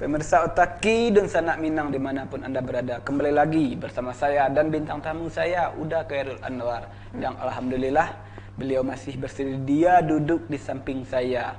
Pemirsa Otaki dan Sanak Minang dimanapun Anda berada, kembali lagi bersama saya dan bintang tamu saya, Uda Khairul Anwar. Yang alhamdulillah beliau masih bersedia duduk di samping saya.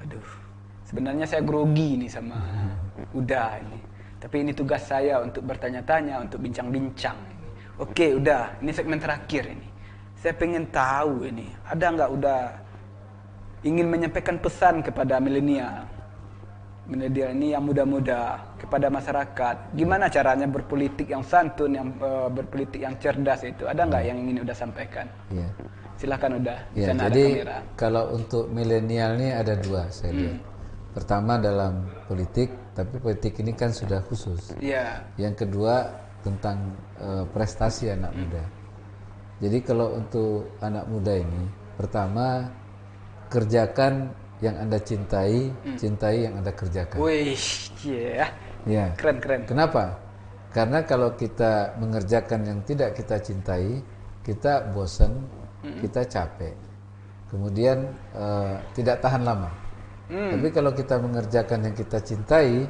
Aduh, sebenarnya saya grogi nih sama Uda ini. Tapi ini tugas saya untuk bertanya-tanya, untuk bincang-bincang. Oke, Uda, ini segmen terakhir ini. Saya pengen tahu ini, ada nggak Uda ingin menyampaikan pesan kepada milenial ini yang muda-muda, kepada masyarakat, gimana caranya berpolitik yang santun, yang berpolitik yang cerdas itu, ada nggak yang ingin udah sampaikan? Ya. Silakan udah. Ya, jadi kalau untuk milenial ini ada dua saya lihat. Pertama dalam politik, tapi politik ini kan sudah khusus. Ya. Yang kedua tentang prestasi anak muda. Jadi kalau untuk anak muda ini, pertama kerjakan yang Anda cintai, cintai yang Anda kerjakan. Wih, yeah. Ya. Keren. Kenapa? Karena kalau kita mengerjakan yang tidak kita cintai, kita bosan, kita capek. Kemudian tidak tahan lama. Tapi kalau kita mengerjakan yang kita cintai,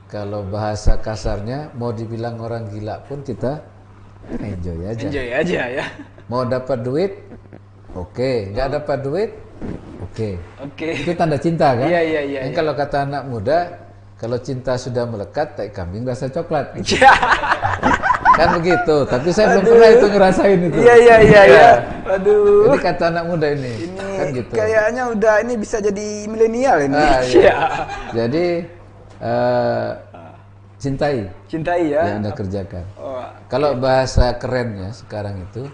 kalau bahasa kasarnya, mau dibilang orang gila pun kita enjoy aja. Enjoy aja ya. Mau dapat duit, oke. Nggak dapat duit, oke. Itu tanda cinta kan? Iya. Kalau kata anak muda, kalau cinta sudah melekat, tai kambing rasa coklat. Gitu. Kan begitu. Tapi saya belum pernah itu ngerasain itu. Iya. Aduh. Jadi kata anak muda ini kan gitu. Kayaknya udah ini bisa jadi milenial ini. Iya. Jadi cintai ya yang Anda kerjakan. Oh, kalau bahasa kerennya sekarang itu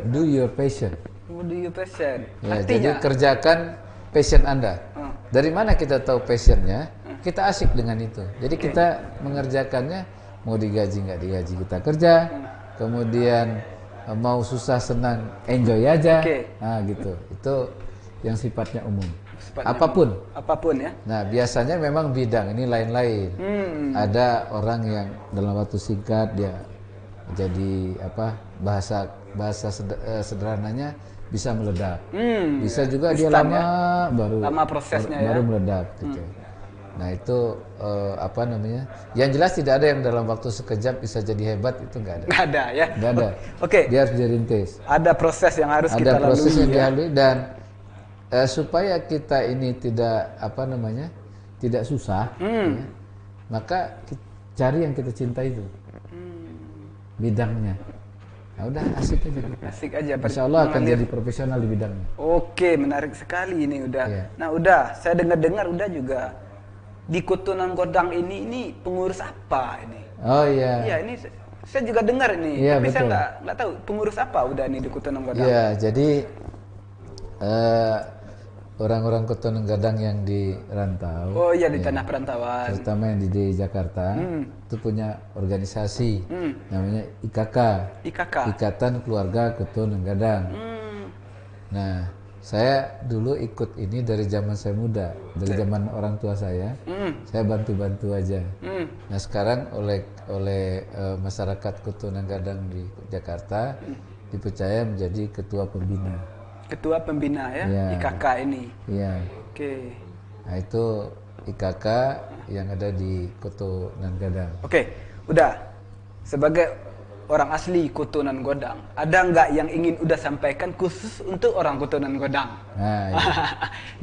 do your passion. Do your passion. Ya, jadi kerjakan passion Anda. Dari mana kita tahu passionnya? Kita asik dengan itu. Jadi kita mengerjakannya, mau digaji nggak digaji kita kerja. Kemudian mau susah senang enjoy aja. Nah gitu. Itu yang sifatnya umum. Apapun ya. Nah biasanya memang bidang ini lain-lain. Ada orang yang dalam waktu singkat dia jadi bahasa sederhananya bisa meledak. Bisa juga dia lama prosesnya baru meledak gitu. Nah itu yang jelas tidak ada yang dalam waktu sekejap bisa jadi hebat, itu nggak ada. Nggak ada ya. Nggak ada. Oke. Dia harus dirintis. Ada proses yang harus kita lalui. Ada proses yang dilalui dan supaya kita ini tidak tidak susah, ya, maka cari yang kita cintai itu bidangnya. Nah, udah asik aja. Insya Allah akan jadi profesional di bidangnya. Oke, menarik sekali ini udah. Ya. Nah udah, saya dengar udah juga di Kutunan Godang ini pengurus apa ini? Oh iya. Iya ini saya juga dengar ini, ya, tapi betul. saya nggak tahu pengurus apa udah nih di Kutunan Godang. Iya, jadi orang-orang Kutunan Godang yang di rantau. Oh iya, di tanah perantauan. Terutama yang di Jakarta, itu punya organisasi namanya IKK. Ikatan Keluarga Kutunan Godang. Nah, saya dulu ikut ini dari zaman saya muda, dari zaman orang tua saya. Saya bantu-bantu aja. Nah, sekarang oleh masyarakat Kutunan Godang di Jakarta dipercaya menjadi ketua pembina. Ketua pembina ya, IKK ini. Iya. Oke. Nah itu IKK yang ada di Kutunan Godang. Oke, udah. Sebagai orang asli Kutunan Godang, ada nggak yang ingin udah sampaikan khusus untuk orang Kutunan Godang? Nah, iya.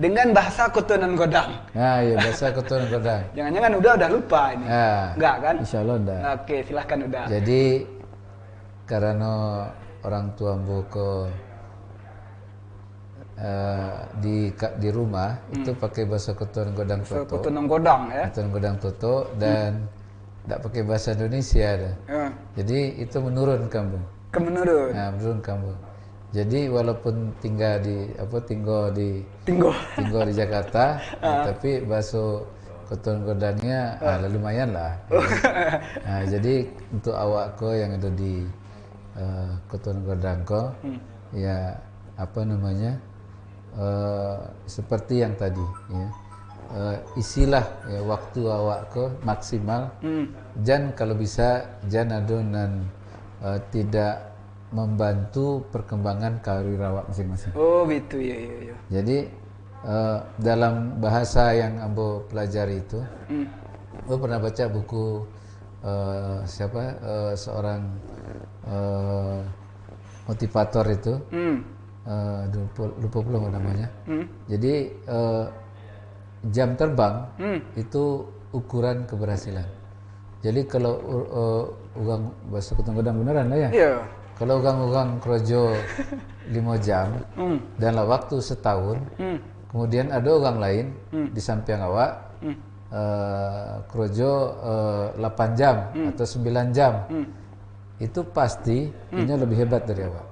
Dengan bahasa Kutunan Godang. Nah, iya bahasa Kutunan Godang. Jangan-jangan udah lupa ini. Nggak kan? Insya Allah enggak. Oke, silahkan udah. Jadi karena orang tua Mboko di rumah itu pakai bahasa Kutunan Godang Toto. Kutunan Godang ya. Kutunan Godang Toto dan tidak pakai bahasa Indonesia. Jadi itu menurun kampung. Nah, menurun kampung. Jadi walaupun tinggal di Jakarta, tapi bahasa Kutunan Godangnya lumayan lah. Nah, jadi untuk awakku yang ada di Kutunan Godang ya seperti yang tadi ya, isilah ya, waktu awak ke maksimal jan kalau bisa jan adonan tidak membantu perkembangan karir awak masing-masing. Oh gitu ya. Jadi dalam bahasa yang ambo pelajari itu, ambo pernah baca buku seorang motivator itu, lupa pula namanya. Jadi jam terbang itu ukuran keberhasilan. Jadi kalau ugang bahasa Kutunggadang beneran lah ya. Yeah. Kalau ugang krojo 5 jam dalam waktu setahun, kemudian ada orang lain di samping awak krojo 8 jam atau 9 jam, itu pasti ini lebih hebat dari awak.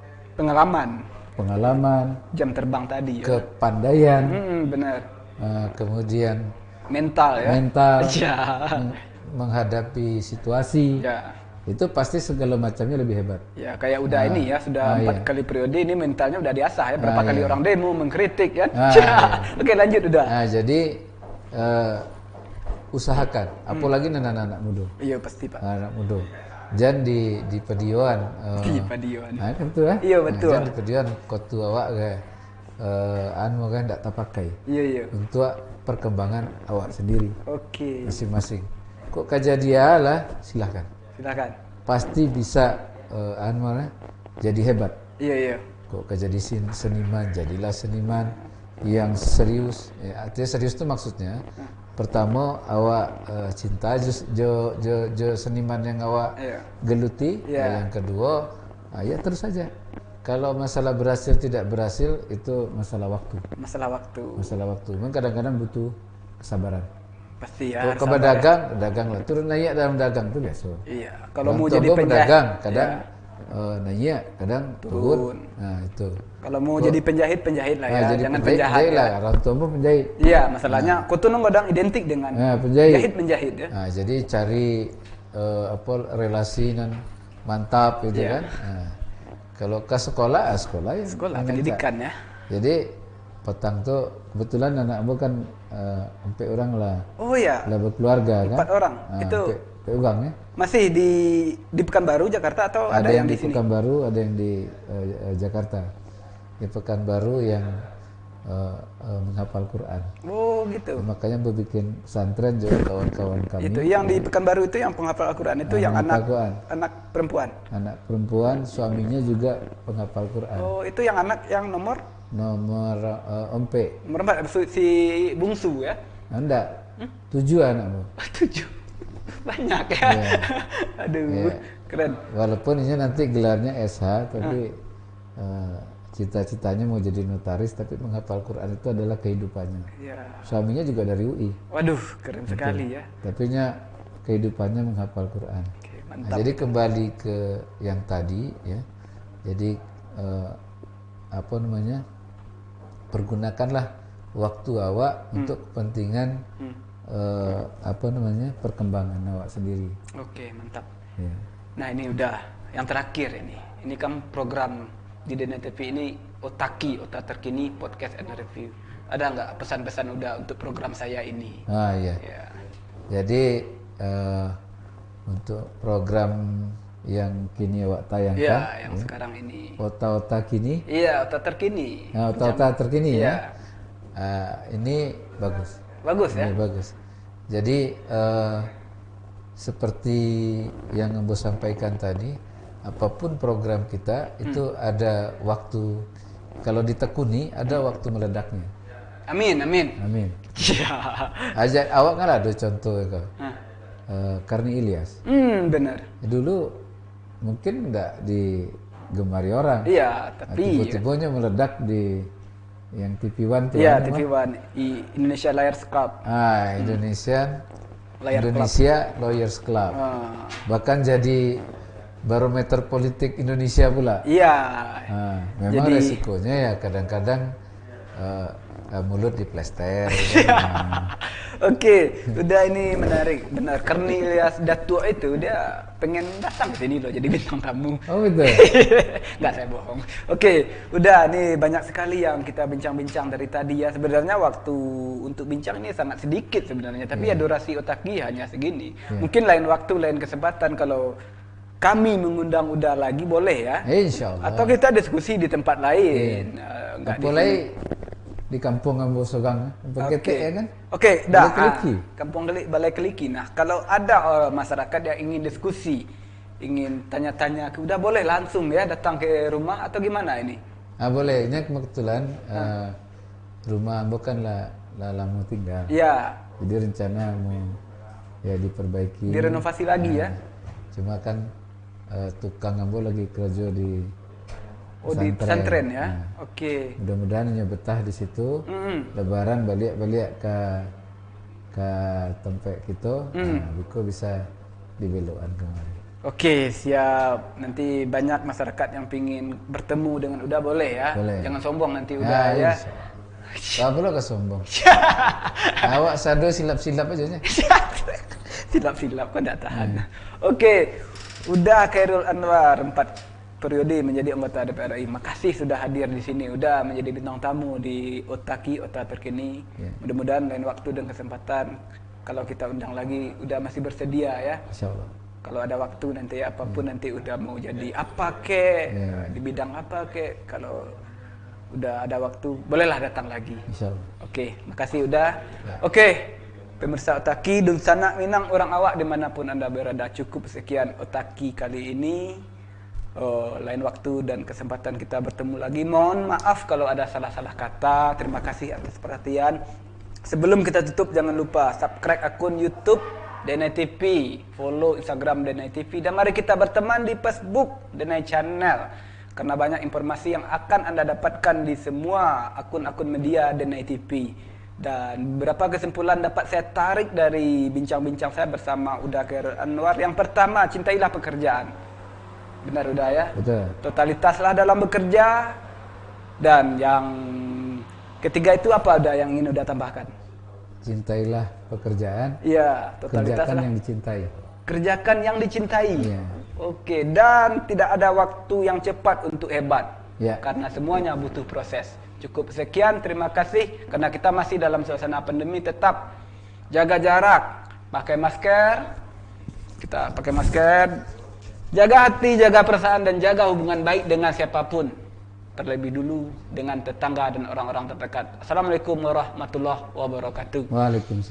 Pengalaman, jam terbang tadi, kepandaian, benar. Kemudian mental ya. Menghadapi situasi. Ya. Itu pasti segala macamnya lebih hebat. Ya, kayak udah ini ya, sudah 4 kali periode ini mentalnya udah diasah ya. Berapa kali orang demo mengkritik kan. Oke, lanjut udah. Jadi usahakan, apalagi anak-anak muda. Iya, pasti Pak. Anak muda. Jangan di pedioan. Di pedioan. Kan betul ya? Iya, betul. Jangan di pedioan kotu awak kayak anu kan tak terpakai. Iya. Untuk perkembangan awak sendiri. Oke. Masing-masing. Kok kajadia lah, silakan. Pasti bisa jadi hebat. Iya. Kok jadi seniman, jadilah seniman yang serius. Ya, artinya serius itu maksudnya pertama awak cinta jo seniman yang awak geluti. Yang kedua, ya terus saja. Kalau masalah berhasil tidak berhasil itu masalah waktu. Masalah waktu. Memang kadang-kadang butuh kesabaran. Pasti ya. Kalau dagang lah. Turun naik dalam dagang itu biasa. Iya. Kalau mau jadi penjahit, kadang naik, kadang turun. Nah itu. Kalau mau jadi penjahit lah ya. Jangan penjahat lah. Orang tua pun penjahit. Iya, masalahnya kutunung kadang identik dengan penjahit ya. Nah, jadi cari relasi dan mantap gitu kan. Nah, kalau ke sekolah ya. Sekolah pendidikan ya. Jadi petang tuh kebetulan anak aku kan 4 orang lah. Oh ya. Lah berkeluarga kan. 4 orang. Itu orang ya. Masih di Pekanbaru Jakarta atau ada yang di sini? Pekanbaru, ada yang di Jakarta. Di Pekanbaru yang menghafal Quran. Oh gitu. Makanya bikin pesantren juga kawan-kawan kami. Itu yang di Pekanbaru itu yang penghafal Al-Quran itu yang anak perempuan. Anak perempuan, suaminya juga penghafal Quran. Oh, itu yang anak yang nomor Ompe. Nomor 4 si bungsu ya? Enggak. 7 anakmu. 7. Banyak ya. Aduh, keren. Walaupun ini nanti gelarnya SH tapi cita-citanya mau jadi notaris, tapi menghafal Quran itu adalah kehidupannya. Ya. Suaminya juga dari UI. Waduh, keren sekali ya. Tapi kehidupannya menghafal Quran. Oke, mantap. Jadi kembali ke yang tadi ya. Jadi pergunakanlah waktu awak untuk kepentingan perkembangan awak sendiri. Oke, mantap. Ya. Nah, ini udah yang terakhir ini. Ini kan program di DNI TV ini Otaki, Otak Terkini Podcast and Review. Ada nggak pesan-pesan udah untuk program saya ini? Iya. Ya. Jadi untuk program yang kini awak tayangkan, yang sekarang ini. Otak kini. Iya, Otak Terkini. Nah, Otak Terkini ya. Ini bagus. Bagus ya. Ini bagus. Jadi seperti yang Ambo sampaikan tadi, apapun program kita itu ada waktu, kalau ditekuni ada waktu meledaknya. Amin. Ya. Ajak awak kan ada contoh ya kau. Karni Ilyas. Benar. Dulu mungkin enggak digemari orang. Iya, tapi tiba-tibanya meledak di yang TV One tuh. Iya, TV One, Indonesia Lawyers Club. Indonesia Lawyers Club. Bahkan jadi barometer politik Indonesia pula. Iya. Memang resikonya ya kadang-kadang mulut diplester. Oke, udah ini menarik, benar. Karni Ilyas Datua itu dia pengen datang ke sini loh jadi bintang tamu. Oh betul. Nggak, saya bohong. Oke, udah nih banyak sekali yang kita bincang-bincang dari tadi ya. Sebenarnya waktu untuk bincang ini sangat sedikit sebenarnya, tapi ya durasi Otaki hanya segini. Mungkin lain waktu, lain kesempatan kalau kami mengundang udah lagi boleh ya. Insya Allah. Atau kita diskusi di tempat lain. Boleh di kampung Ambo Sogang, kampung Ketek ya kan? Oke, dah. Balai Keliki. Kampung Balai Keliki. Nah, kalau ada masyarakat yang ingin diskusi, ingin tanya-tanya, udah boleh langsung ya datang ke rumah atau gimana ini? Boleh. Ini kebetulan rumah Ambo kan lah lama tinggal. Iya. Jadi rencana mau ya diperbaiki. Direnovasi lagi ya? Cuma kan tukang Ambo lagi kerja di di pesantren ya. Oke. Mudah-mudahan hanya betah di situ. Lebaran balik ke tempat kita. Biko bisa dibelokkan kemari. Oke, siap. Nanti banyak masyarakat yang pingin bertemu dengan Uda boleh ya. Boleh. Jangan sombong nanti Uda ya. Tak perlu ke sombong. Awak sado silap-silap aja nya. Silap-silap kok tidak tahan. Oke. Uda Khairul Anwar 4 periode menjadi anggota DPR RI. Makasih sudah hadir di sini. Udah menjadi bintang tamu di Otaki Ota Terkini. Mudah-mudahan lain waktu dan kesempatan kalau kita undang lagi udah masih bersedia ya. Insyaallah. Kalau ada waktu nanti apapun nanti udah mau jadi apa kek, di bidang apa kek, kalau udah ada waktu bolehlah datang lagi. Insyaallah. Oke, makasih udah. Oke. Pemirsa Otaki, Dun Sanak Minang orang awak dimanapun Anda berada, cukup sekian Otaki kali ini. Lain waktu dan kesempatan kita bertemu lagi. Mohon maaf kalau ada salah-salah kata. Terima kasih atas perhatian. Sebelum kita tutup, jangan lupa subscribe akun YouTube Denai TV, follow Instagram Denai TV, dan mari kita berteman di Facebook Denai Channel. Karena banyak informasi yang akan Anda dapatkan di semua akun-akun media Denai TV. Dan beberapa kesimpulan dapat saya tarik dari bincang-bincang saya bersama Uda Khairul Anwar. Yang pertama, cintailah pekerjaan. Benar Uda ya? Betul. Totalitaslah dalam bekerja. Dan yang ketiga itu apa Uda yang ingin Uda tambahkan? Cintailah pekerjaan. Iya, totalitaslah. Kerjakan yang dicintai. Kerjakan yang dicintai. Iya. Oke, dan tidak ada waktu yang cepat untuk hebat. Ya. Karena semuanya butuh proses. Cukup sekian, terima kasih. Karena kita masih dalam suasana pandemi, tetap jaga jarak, pakai masker. Kita pakai masker. Jaga hati, jaga perasaan, dan jaga hubungan baik dengan siapapun. Terlebih dulu dengan tetangga dan orang-orang terdekat. Assalamualaikum warahmatullahi wabarakatuh. Waalaikumsalam.